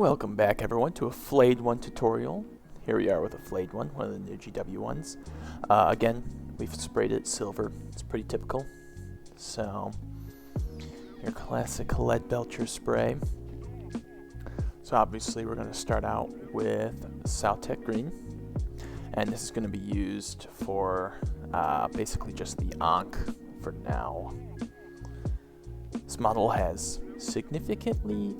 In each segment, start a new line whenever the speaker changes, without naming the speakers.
Welcome back everyone to a Flayed One tutorial. Here we are with a Flayed One, one of the new GW ones. Again, we've sprayed it silver. It's pretty typical. So, your classic lead belcher spray. So obviously we're going to start out with South-Tech Green. And this is going to be used for basically just the Ankh for now. This model has significantly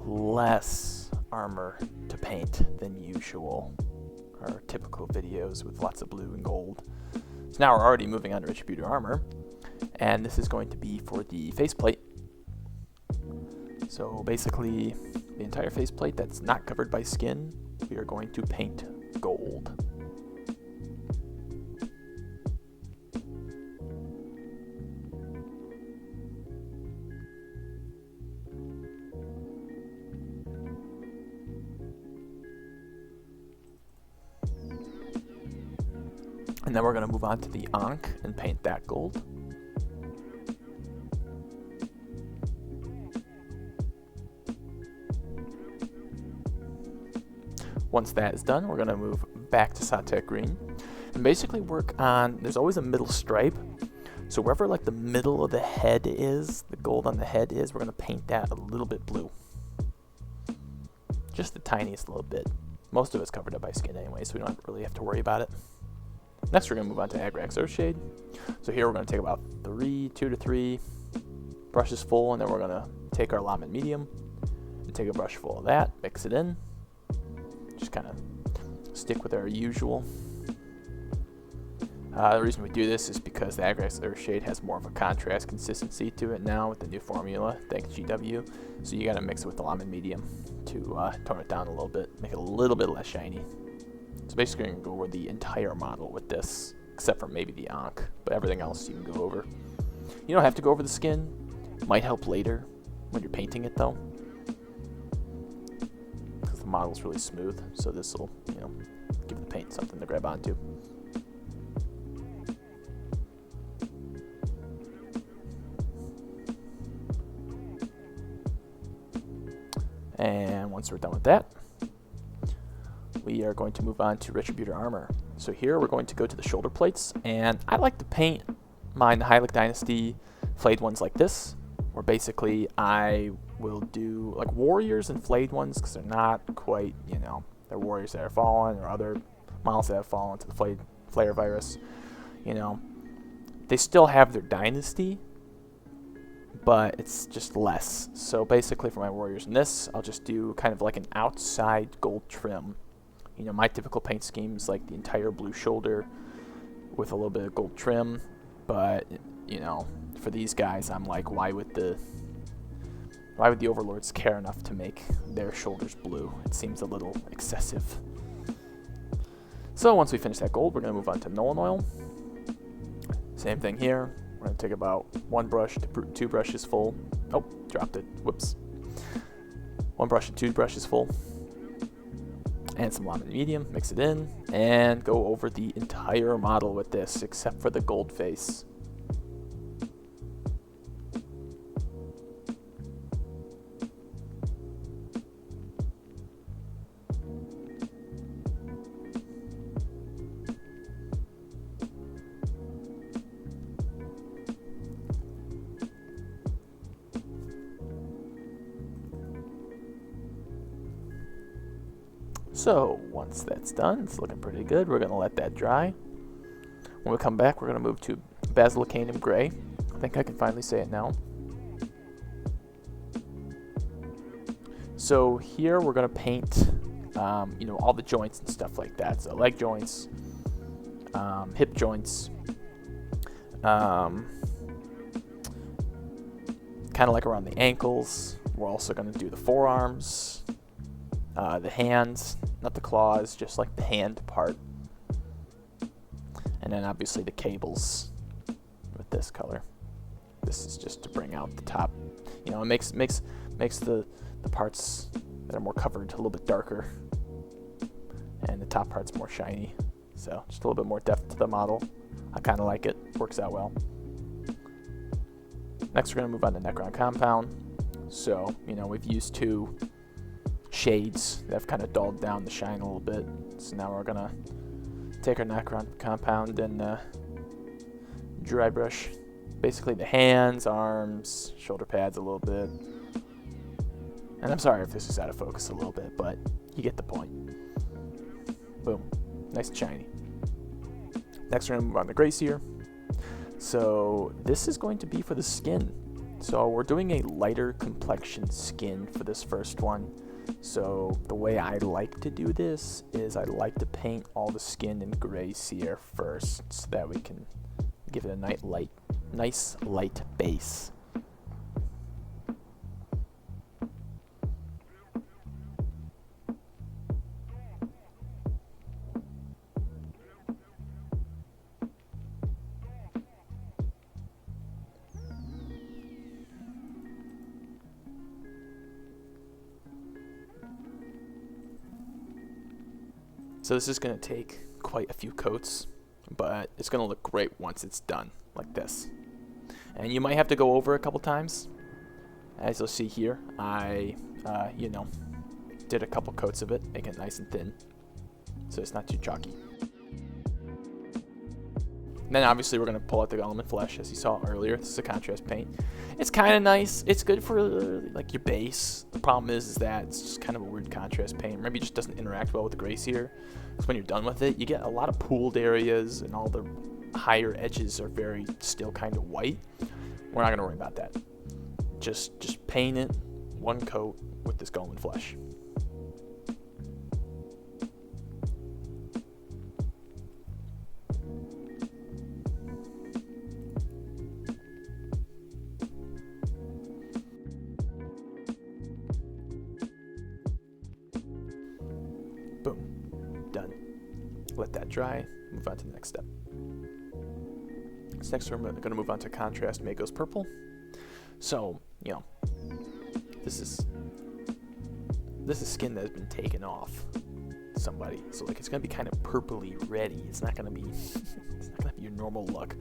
less armor to paint than usual, our typical videos with lots of blue and gold. So now we're already moving on to Retributor armor, and this is going to be for the faceplate. So basically, the entire faceplate that's not covered by skin, we are going to paint gold. And then we're going to move on to the Ankh and paint that gold. Once that is done, we're going to move back to South-Tech Green and basically work on, there's always a middle stripe. So wherever like the middle of the head is, the gold on the head is, we're going to paint that a little bit blue. Just the tiniest little bit. Most of it's covered up by skin anyway, so we don't really have to worry about it. Next, we're going to move on to Agrax Earthshade. So here we're going to take about 2 to 3 brushes full, and then we're going to take our Lament Medium and take a brush full of that, mix it in. Just kind of stick with our usual. The reason we do this is because the Agrax Earthshade has more of a contrast consistency to it now with the new formula, thanks GW. So you got to mix it with the Lament Medium to tone it down a little bit, make it a little bit less shiny. So basically, you're going to go over the entire model with this, except for maybe the Ankh, but everything else you can go over. You don't have to go over the skin. It might help later when you're painting it, though, because the model's really smooth. So this will, give the paint something to grab onto. And once we're done with that, we are going to move on to Retributor armor. So here we're going to go to the shoulder plates, and I like to paint mine the Hylic Dynasty Flayed Ones like this, where basically I will do like warriors and Flayed Ones, because they're not quite, they're warriors that are fallen or other models that have fallen to the flare virus. They still have their dynasty, but it's just less. So basically for my warriors in this, I'll just do kind of like an outside gold trim. My typical paint scheme is like the entire blue shoulder with a little bit of gold trim, but for these guys, I'm like, why would the overlords care enough to make their shoulders blue? It seems a little excessive. So once we finish that gold, we're going to move on to Nolan Oil. Same thing here. We're going to take about 1 brush to 2 brushes full. Oh, dropped it. Whoops. 1 brush and 2 brushes full. And some Lament Medium, mix it in, and go over the entire model with this, except for the gold face. So once that's done, it's looking pretty good. We're going to let that dry. When we come back, we're going to move to Basilicanium Gray. I think I can finally say it now. So here we're going to paint, all the joints and stuff like that. So leg joints, hip joints, kind of like around the ankles. We're also going to do the forearms. The hands, not the claws, just like the hand part. And then obviously the cables with this color. This is just to bring out the top. It makes the parts that are more covered a little bit darker. And the top part's more shiny. So just a little bit more depth to the model. I kind of like it. Works out well. Next we're going to move on to Necron Compound. So, we've used two shades that have kind of dulled down the shine a little bit. So now we're gonna take our necron compound and dry brush basically the hands, arms, shoulder pads a little bit. And I'm sorry if this is out of focus a little bit, but you get the point. Boom. Nice and shiny. Next we're gonna move on to Gracier. So this is going to be for the skin. So we're doing a lighter complexion skin for this first one. So the way I like to do this is I like to paint all the skin in Gracier first so that we can give it a nice light base. So this is going to take quite a few coats, but it's going to look great once it's done, like this. And you might have to go over a couple times. As you'll see here, I, did a couple coats of it, make it nice and thin, so it's not too chalky. And then obviously we're going to pull out the element flesh, as you saw earlier. This is a contrast paint. It's kind of nice. It's good for like your base. The problem is that it's just kind of a weird contrast paint. Maybe it just doesn't interact well with the Gracier. Because when you're done with it, you get a lot of pooled areas and all the higher edges are very still kind of white. We're not going to worry about that. Just paint it one coat with this golden flesh. Boom. Done. Let that dry. Move on to the next step. Next we're going to move on to contrast Mago's purple. So, this is skin that has been taken off somebody. So like it's going to be kind of purpley reddy. It's not going to be your normal look.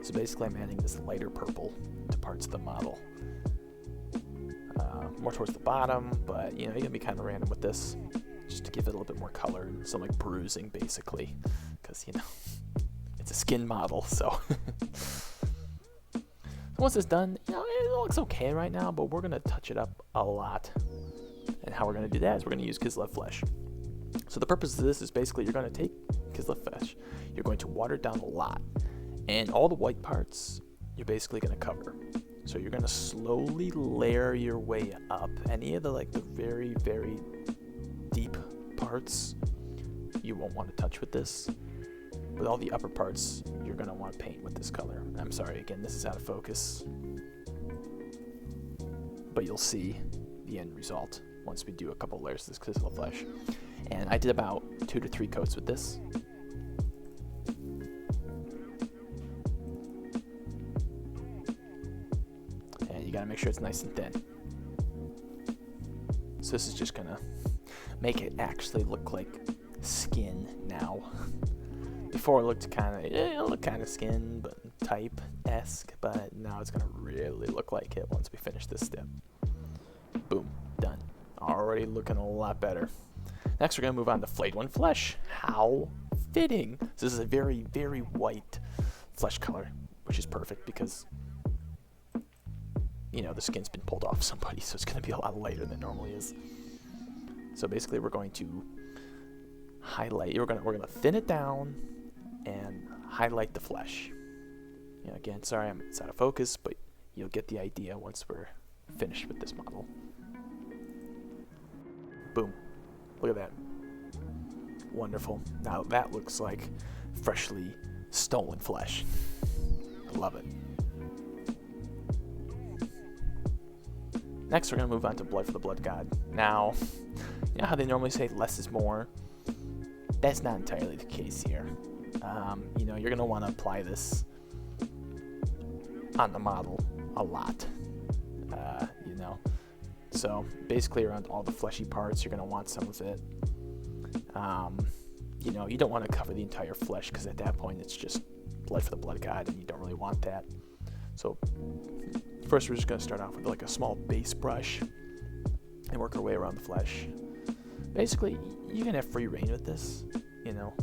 So basically I'm adding this lighter purple to parts of the model. More towards the bottom, but you're going to be kind of random with this just to give it a little bit more color and some like bruising basically, because it's a skin model. So once it's done, it looks okay right now, but we're gonna touch it up a lot. And how we're gonna do that is we're gonna use Kislev flesh. So the purpose of this is basically you're gonna take Kislev flesh, you're going to water it down a lot, and all the white parts you're basically gonna cover. So you're gonna slowly layer your way up. Any of the very, very deep parts you won't want to touch with this. With all the upper parts, you're going to want to paint with this color. I'm sorry, again, this is out of focus. But you'll see the end result once we do a couple layers of this Kislev flesh. And I did about 2 to 3 coats with this. And you got to make sure it's nice and thin. So this is just going to make it actually look like skin now. Before it looked kind of skin, but type-esque, but now it's gonna really look like it once we finish this step. Boom, done. Already looking a lot better. Next, we're gonna move on to Flayed One flesh. How fitting! So this is a very, very white flesh color, which is perfect because the skin's been pulled off somebody, so it's gonna be a lot lighter than it normally is. So basically, we're going to highlight. We're gonna thin it down and highlight the flesh. Again, sorry, it's out of focus, but you'll get the idea once we're finished with this model. Boom! Look at that. Wonderful. Now that looks like freshly stolen flesh. I love it. Next, we're gonna move on to Blood for the Blood God. Now, you know how they normally say less is more? That's not entirely the case here. You're going to want to apply this on the model a lot. So basically around all the fleshy parts, you're going to want some of it. You don't want to cover the entire flesh because at that point it's just Blood for the Blood God and you don't really want that. So first we're just going to start off with like a small base brush and work our way around the flesh. Basically, you can have free reign with this, you know,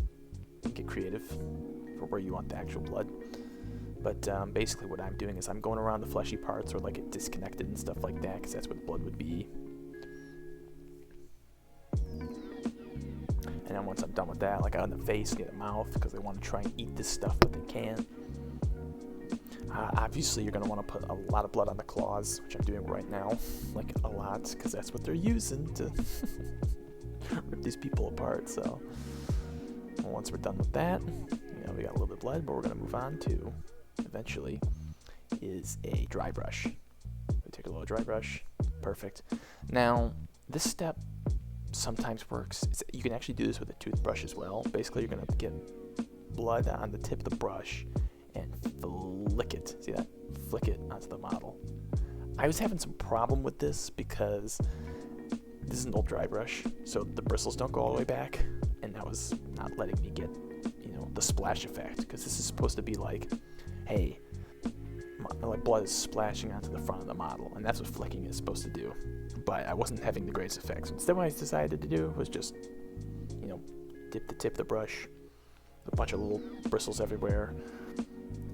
get creative for where you want the actual blood. But basically what I'm doing is I'm going around the fleshy parts or like it disconnected and stuff like that, because that's where the blood would be. And then once I'm done with that, like on the face, get the mouth, because they want to try and eat this stuff, but they can't. Obviously, you're going to want to put a lot of blood on the claws, which I'm doing right now, like a lot, because that's what they're using to rip these people apart. So once we're done with that, you know, we got a little bit of blood, but we're going to move on to, eventually, is a dry brush. We take a little dry brush. Perfect. Now, this step sometimes works. You can actually do this with a toothbrush as well. Basically, you're going to get blood on the tip of the brush and flick it. See that? Flick it onto the model. I was having some problem with this because this is an old dry brush, so the bristles don't go all the way back, and that was not letting me get, you know, the splash effect, because this is supposed to be like, hey, my blood is splashing onto the front of the model, and that's what flicking is supposed to do. But I wasn't having the greatest effects. Instead, what I decided to do was just, you know, dip the tip of the brush, a bunch of little bristles everywhere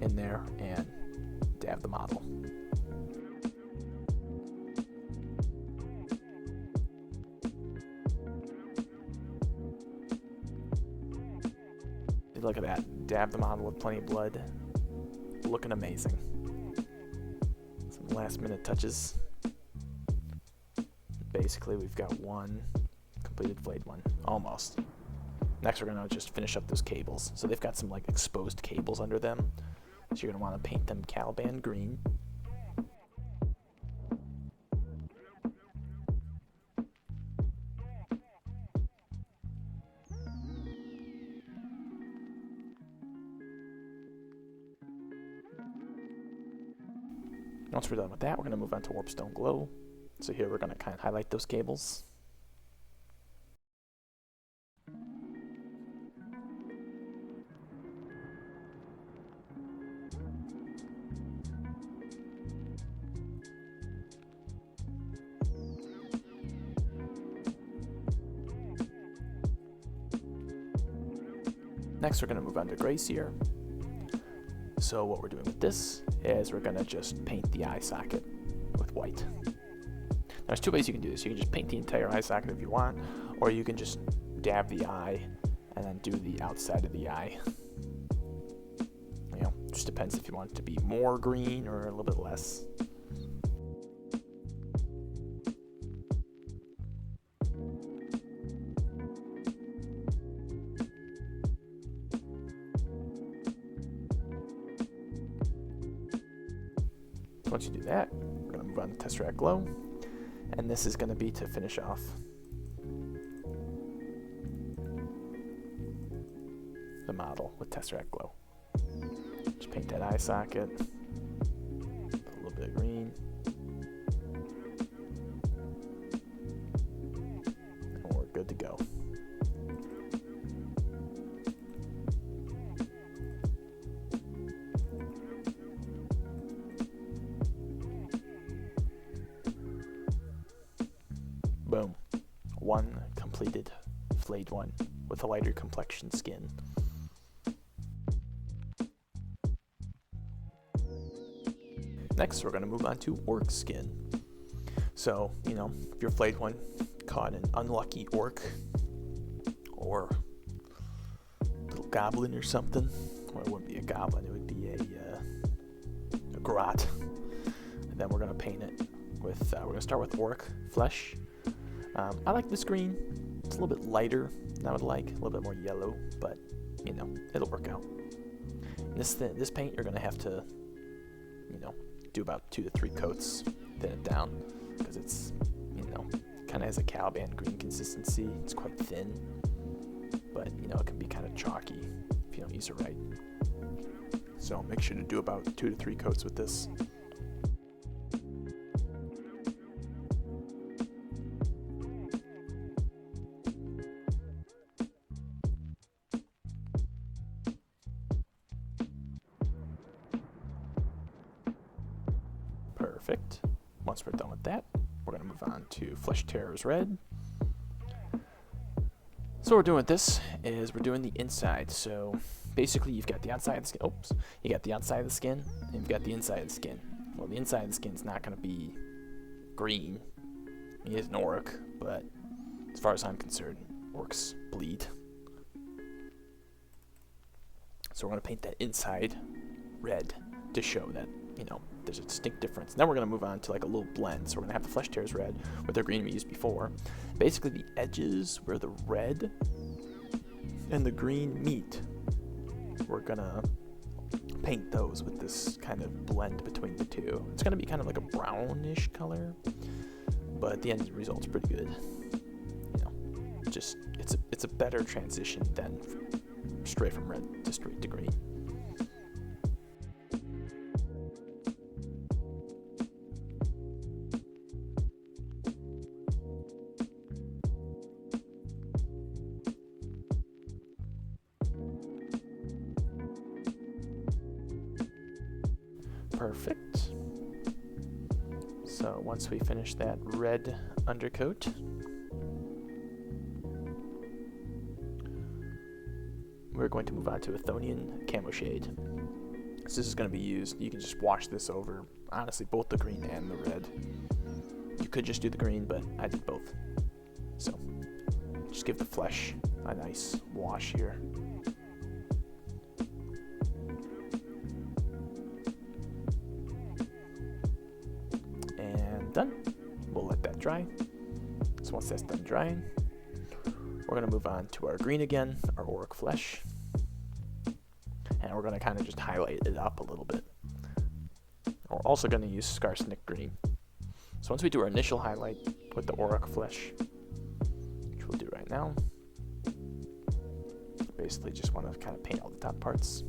in there, and dab the model. Look at that. Dab the model with plenty of blood. Looking amazing. Some last minute touches. Basically, we've got one completed flayed one. Almost. Next, we're going to just finish up those cables. So they've got some like exposed cables under them. So you're going to want to paint them Caliban green. Once we're done with that, we're going to move on to Warpstone Glow. So here we're going to kind of highlight those cables. Next, we're going to move on to Gray Seer. So what we're doing with this is we're going to just paint the eye socket with white. There's two ways you can do this. You can just paint the entire eye socket if you want, or you can just dab the eye and then do the outside of the eye. You know, just depends if you want it to be more green or a little bit less. Once you do that, we're going to move on to Tesseract Glow, and this is going to be to finish off the model with Tesseract Glow. Just paint that eye socket, put a little bit of green, and we're good to go. Boom. One completed flayed one with a lighter complexion skin. Next, we're going to move on to orc skin. So, you know, if your flayed one caught an unlucky orc or little goblin or something, well, it wouldn't be a goblin, it would be a grot. And then we're going to paint it with, we're going to start with orc flesh. I like this green. It's a little bit lighter than I would like, a little bit more yellow, but you know, it'll work out. This paint you're gonna have to, you know, do about 2 to 3 coats, thin it down, because it's, you know, kind of has a Caliban green consistency. It's quite thin, but you know, it can be kind of chalky if you don't use it right. So make sure to do about 2 to 3 coats with this. Perfect. Once we're done with that, we're going going to move on to Flesh Terrors Red. So what we're doing with this is we're doing the inside. So basically you've got the outside of the skin. Oops. You got the outside of the skin, and you've got the inside of the skin. Well, the inside of the skin is not going to be green. He is an orc, but as far as I'm concerned, orcs bleed. So we're going to paint that inside red to show that, you know, there's a distinct difference. Then we're going to move on to like a little blend. So we're going to have the Flesh Tears red with the green we used before. Basically the edges where the red and the green meet, we're going to paint those with this kind of blend between the two. It's going to be kind of like a brownish color, but the end result's pretty good. You know, just it's a better transition than straight from red to straight to green. Perfect. So once we finish that red undercoat, we're going to move on to Athonian Camo Shade. So this is going to be used, you can just wash this over, honestly, both the green and the red. You could just do the green, but I did both. So just give the flesh a nice wash here. And done. We'll let that dry. So once that's done drying, we're going to move on to our green again, our Auric Flesh. And we're going to kind of just highlight it up a little bit. We're also going to use Scarsnick Green. So once we do our initial highlight with the Auric Flesh, which we'll do right now, basically just want to kind of paint all the top parts.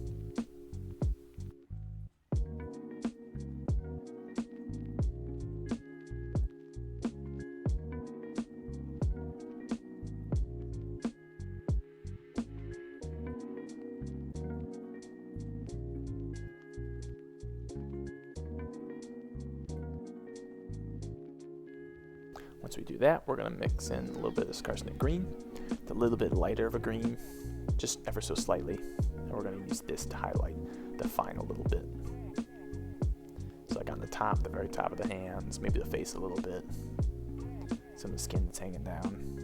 Once we do that, we're going to mix in a little bit of Scarsnick Green, a little bit lighter of a green, just ever so slightly, and we're going to use this to highlight, define a little bit. So like on the top, the very top of the hands, maybe the face a little bit, some of the skin that's hanging down.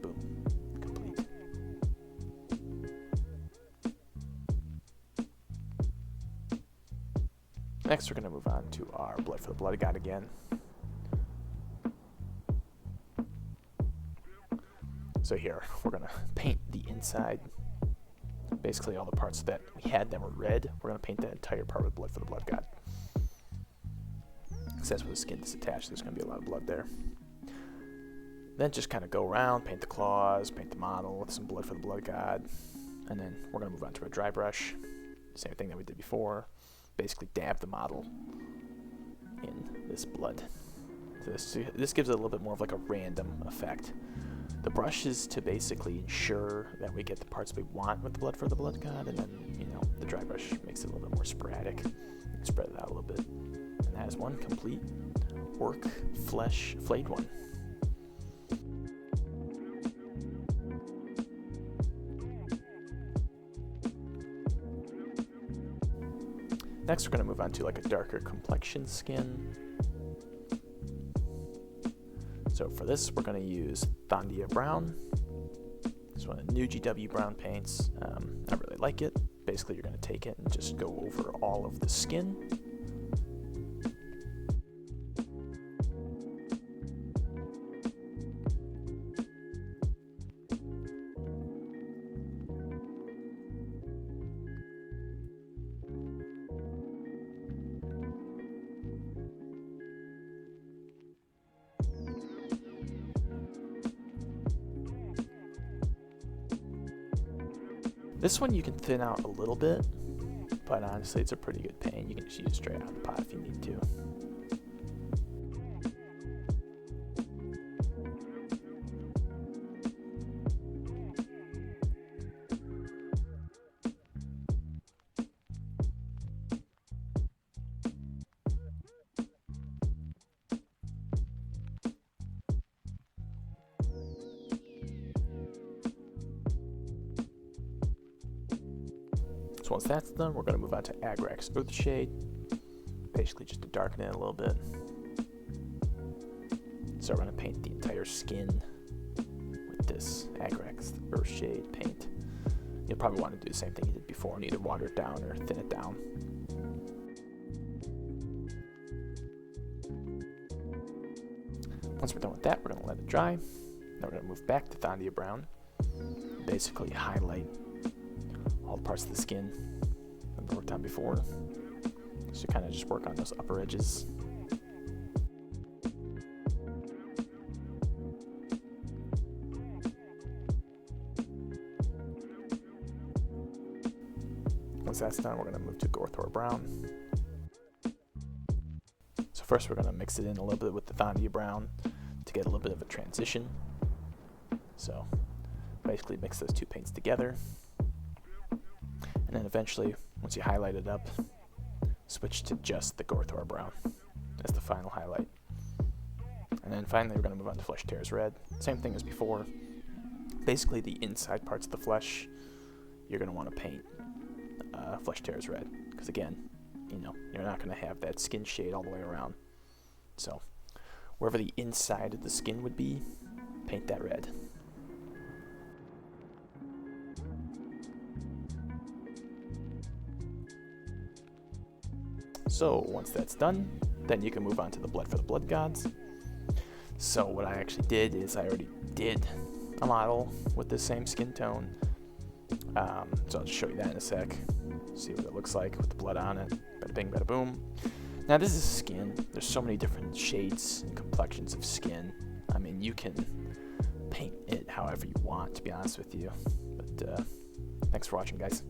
Boom, complete. Next, we're going to move on to our Blood for the Blood God again. So here, we're going to paint the inside, basically all the parts that we had that were red, we're going to paint that entire part with Blood for the Blood God. Because that's where the skin is attached, there's going to be a lot of blood there. Then just kind of go around, paint the claws, paint the model with some Blood for the Blood God, and then we're going to move on to a dry brush, same thing that we did before, basically dab the model in this blood. So this gives it a little bit more of like a random effect. The brush is to basically ensure that we get the parts we want with the Blood for the Blood God, and then, you know, the dry brush makes it a little bit more sporadic. Spread it out a little bit. And that is one complete Orc Flesh Flayed One. Next, we're going to move on to like a darker complexion skin. So for this, we're going to use Thondia Brown. This is one of the new GW Brown paints. I really like it. Basically, you're going to take it and just go over all of the skin. This one you can thin out a little bit, but honestly it's a pretty good paint. You can just use it straight out of the pot if you need to. So once that's done, we're going to move on to Agrax Earthshade, basically just to darken it a little bit. So we're going to paint the entire skin with this Agrax Earthshade paint. You'll probably want to do the same thing you did before and either water it down or thin it down. Once we're done with that, we're going to let it dry. Then we're going to move back to Thondia Brown. Basically highlight all the parts of the skin that we worked on before. So kind of just work on those upper edges. Once that's done, we're going to move to Gorthor Brown. So first we're going to mix it in a little bit with the Thondia Brown to get a little bit of a transition. So basically mix those two paints together. And then eventually, once you highlight it up, switch to just the Gorthor Brown as the final highlight. And then finally we're going to move on to Flesh Tears Red. Same thing as before. Basically the inside parts of the flesh, you're going to want to paint Flesh Tears Red. Because again, you know, you're not going to have that skin shade all the way around. So wherever the inside of the skin would be, paint that red. So once that's done, then you can move on to the Blood for the Blood Gods. So what I actually did is I already did a model with the same skin tone. So I'll just show you that in a sec. See what it looks like with the blood on it. Bada bing, bada boom. Now this is skin. There's so many different shades and complexions of skin. I mean, you can paint it however you want, to be honest with you. But thanks for watching, guys.